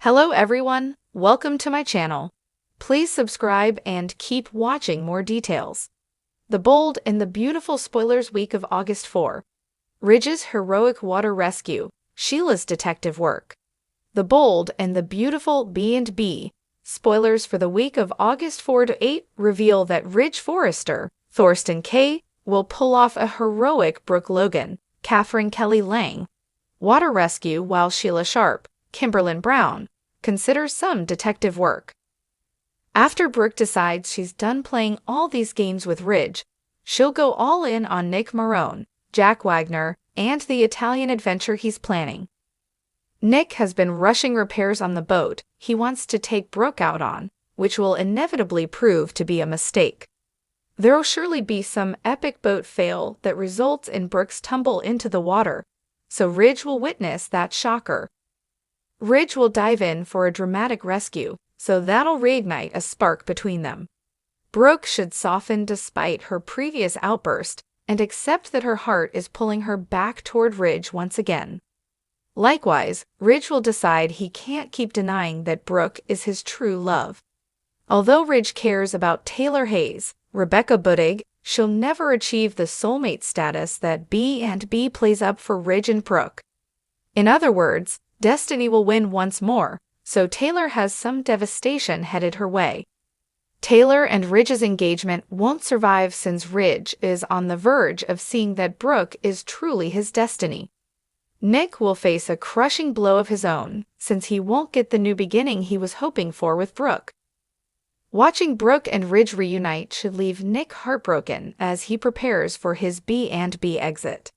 Hello everyone, welcome to my channel. Please subscribe and keep watching more details. The Bold and the Beautiful Spoilers week of August 4. Ridge's heroic water rescue, Sheila's detective work. The Bold and the Beautiful B&B. Spoilers for the week of August 4 to 8 reveal that Ridge Forrester, Thorsten K., will pull off a heroic Brooke Logan, Catherine Kelly Lang, water rescue while Sheila Sharp, Kimberlyn Brown, considers some detective work. After Brooke decides she's done playing all these games with Ridge, she'll go all in on Nick Marone, Jack Wagner, and the Italian adventure he's planning. Nick has been rushing repairs on the boat he wants to take Brooke out on, which will inevitably prove to be a mistake. There'll surely be some epic boat fail that results in Brooke's tumble into the water, so Ridge will witness that shocker. Ridge will dive in for a dramatic rescue, so that'll reignite a spark between them. Brooke should soften despite her previous outburst and accept that her heart is pulling her back toward Ridge once again. Likewise, Ridge will decide he can't keep denying that Brooke is his true love. Although Ridge cares about Taylor Hayes, Rebecca Budig, she'll never achieve the soulmate status that B&B plays up for Ridge and Brooke. In other words, destiny will win once more, so Taylor has some devastation headed her way. Taylor and Ridge's engagement won't survive since Ridge is on the verge of seeing that Brooke is truly his destiny. Nick will face a crushing blow of his own, since he won't get the new beginning he was hoping for with Brooke. Watching Brooke and Ridge reunite should leave Nick heartbroken as he prepares for his B&B exit.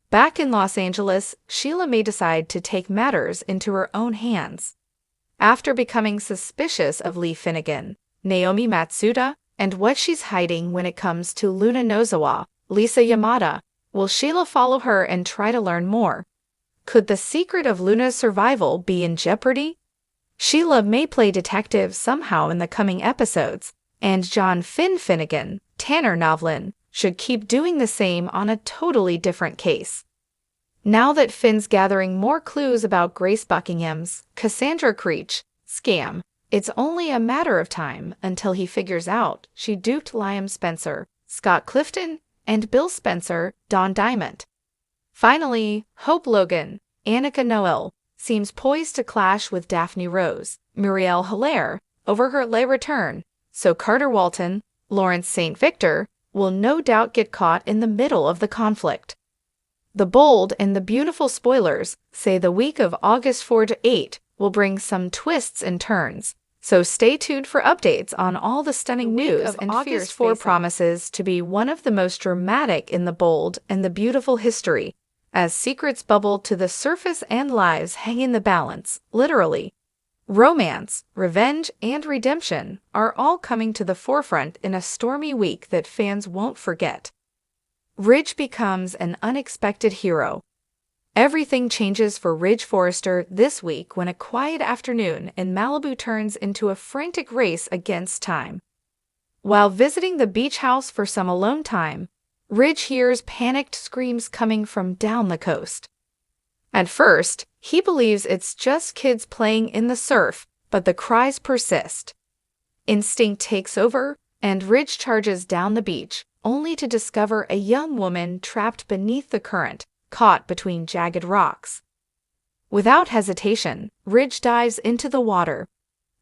Back in Los Angeles, Sheila may decide to take matters into her own hands. After becoming suspicious of Lee Finnegan, Naomi Matsuda, and what she's hiding when it comes to Luna Nozawa, Lisa Yamada, will Sheila follow her and try to learn more? Could the secret of Luna's survival be in jeopardy? Sheila may play detective somehow in the coming episodes, and John Finnegan, Tanner Novlin, should keep doing the same on a totally different case. Now that Finn's gathering more clues about Grace Buckingham's Cassandra Creech scam, it's only a matter of time until he figures out she duped Liam Spencer, Scott Clifton, and Bill Spencer, Don Diamond. Finally, Hope Logan, Annika Noel, seems poised to clash with Daphne Rose, Muriel Hilaire, over her late return, so Carter Walton, Lawrence St. Victor, will no doubt get caught in the middle of the conflict. The Bold and the Beautiful Spoilers say the week of August 4 to 8 will bring some twists and turns, so stay tuned for updates on all the stunning news and August 4 promises to be one of the most dramatic in the Bold and the Beautiful history, as secrets bubble to the surface and lives hang in the balance, literally. Romance, revenge, and redemption are all coming to the forefront in a stormy week that fans won't forget. Ridge becomes an unexpected hero. Everything changes for Ridge Forrester this week when a quiet afternoon in Malibu turns into a frantic race against time. While visiting the beach house for some alone time, Ridge hears panicked screams coming from down the coast. At first, he believes it's just kids playing in the surf, but the cries persist. Instinct takes over, and Ridge charges down the beach, only to discover a young woman trapped beneath the current, caught between jagged rocks. Without hesitation, Ridge dives into the water.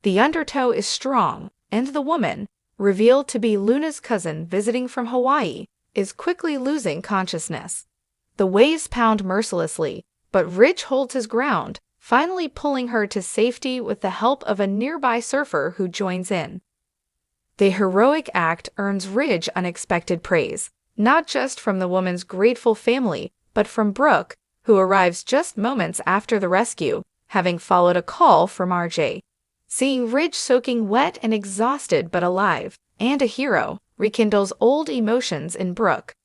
The undertow is strong, and the woman, revealed to be Luna's cousin visiting from Hawaii, is quickly losing consciousness. The waves pound mercilessly, but Ridge holds his ground, finally pulling her to safety with the help of a nearby surfer who joins in. The heroic act earns Ridge unexpected praise, not just from the woman's grateful family, but from Brooke, who arrives just moments after the rescue, having followed a call from RJ. Seeing Ridge soaking wet and exhausted but alive, and a hero, rekindles old emotions in Brooke.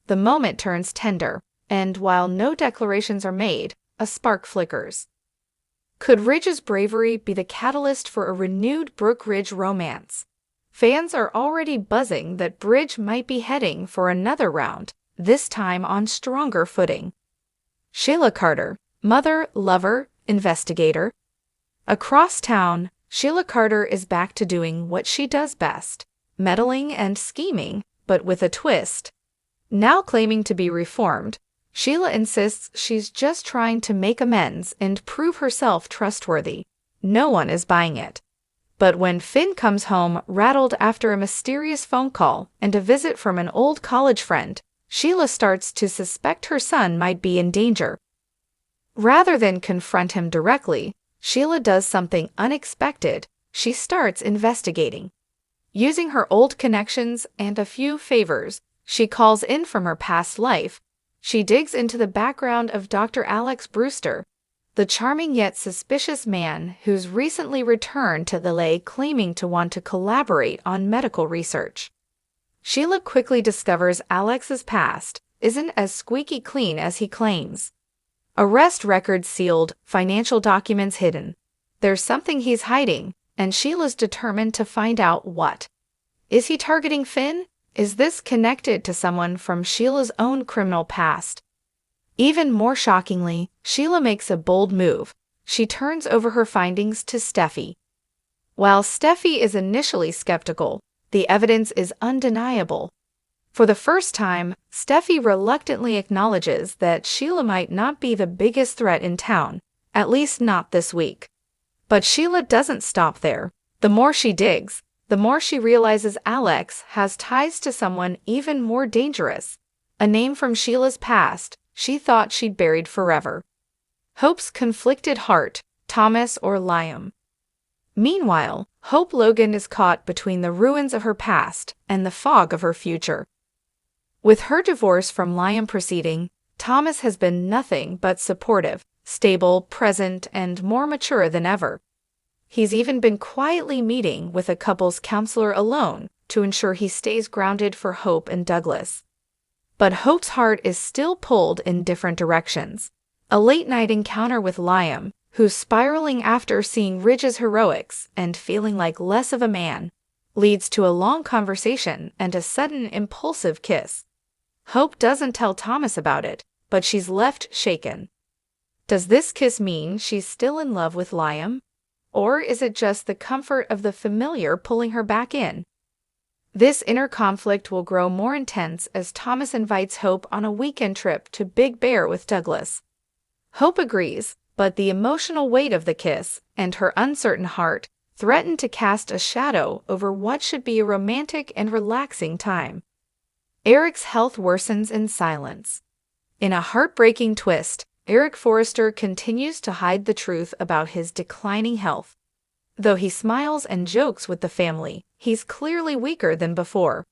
The moment turns tender, and while no declarations are made, a spark flickers. Could Ridge's bravery be the catalyst for a renewed Brooke-Ridge romance? Fans are already buzzing that Ridge might be heading for another round, this time on stronger footing. Sheila Carter, mother, lover, investigator. Across town, Sheila Carter is back to doing what she does best, meddling and scheming, but with a twist. Now claiming to be reformed, Sheila insists she's just trying to make amends and prove herself trustworthy. No one is buying it. But when Finn comes home rattled after a mysterious phone call and a visit from an old college friend, Sheila starts to suspect her son might be in danger. Rather than confront him directly, Sheila does something unexpected. She starts investigating. Using her old connections and a few favors she calls in from her past life, she digs into the background of Dr. Alex Brewster, the charming yet suspicious man who's recently returned to LA claiming to want to collaborate on medical research. Sheila quickly discovers Alex's past isn't as squeaky clean as he claims. Arrest records sealed, financial documents hidden. There's something he's hiding, and Sheila's determined to find out what. Is he targeting Finn? Is this connected to someone from Sheila's own criminal past? Even more shockingly, Sheila makes a bold move. She turns over her findings to Steffi. While Steffi is initially skeptical, the evidence is undeniable. For the first time, Steffi reluctantly acknowledges that Sheila might not be the biggest threat in town, at least not this week. But Sheila doesn't stop there. The more she digs, the more she realizes Alex has ties to someone even more dangerous, a name from Sheila's past she thought she'd buried forever. Hope's conflicted heart, Thomas or Liam. Meanwhile, Hope Logan is caught between the ruins of her past and the fog of her future. With her divorce from Liam proceeding, Thomas has been nothing but supportive, stable, present, and more mature than ever. He's even been quietly meeting with a couple's counselor alone to ensure he stays grounded for Hope and Douglas. But Hope's heart is still pulled in different directions. A late-night encounter with Liam, who's spiraling after seeing Ridge's heroics and feeling like less of a man, leads to a long conversation and a sudden impulsive kiss. Hope doesn't tell Thomas about it, but she's left shaken. Does this kiss mean she's still in love with Liam? Or is it just the comfort of the familiar pulling her back in? This inner conflict will grow more intense as Thomas invites Hope on a weekend trip to Big Bear with Douglas. Hope agrees, but the emotional weight of the kiss and her uncertain heart threaten to cast a shadow over what should be a romantic and relaxing time. Eric's health worsens in silence. In a heartbreaking twist, Eric Forrester continues to hide the truth about his declining health. Though he smiles and jokes with the family, he's clearly weaker than before.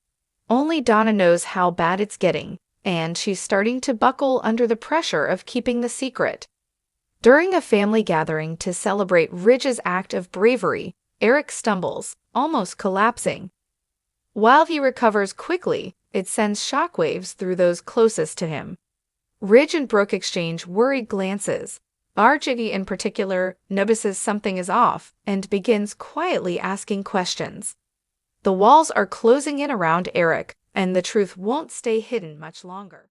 Only Donna knows how bad it's getting, and she's starting to buckle under the pressure of keeping the secret. During a family gathering to celebrate Ridge's act of bravery, Eric stumbles, almost collapsing. While he recovers quickly, it sends shockwaves through those closest to him. Ridge and Brooke exchange worried glances. Arjiggy in particular notices something is off and begins quietly asking questions. The walls are closing in around Eric, and the truth won't stay hidden much longer.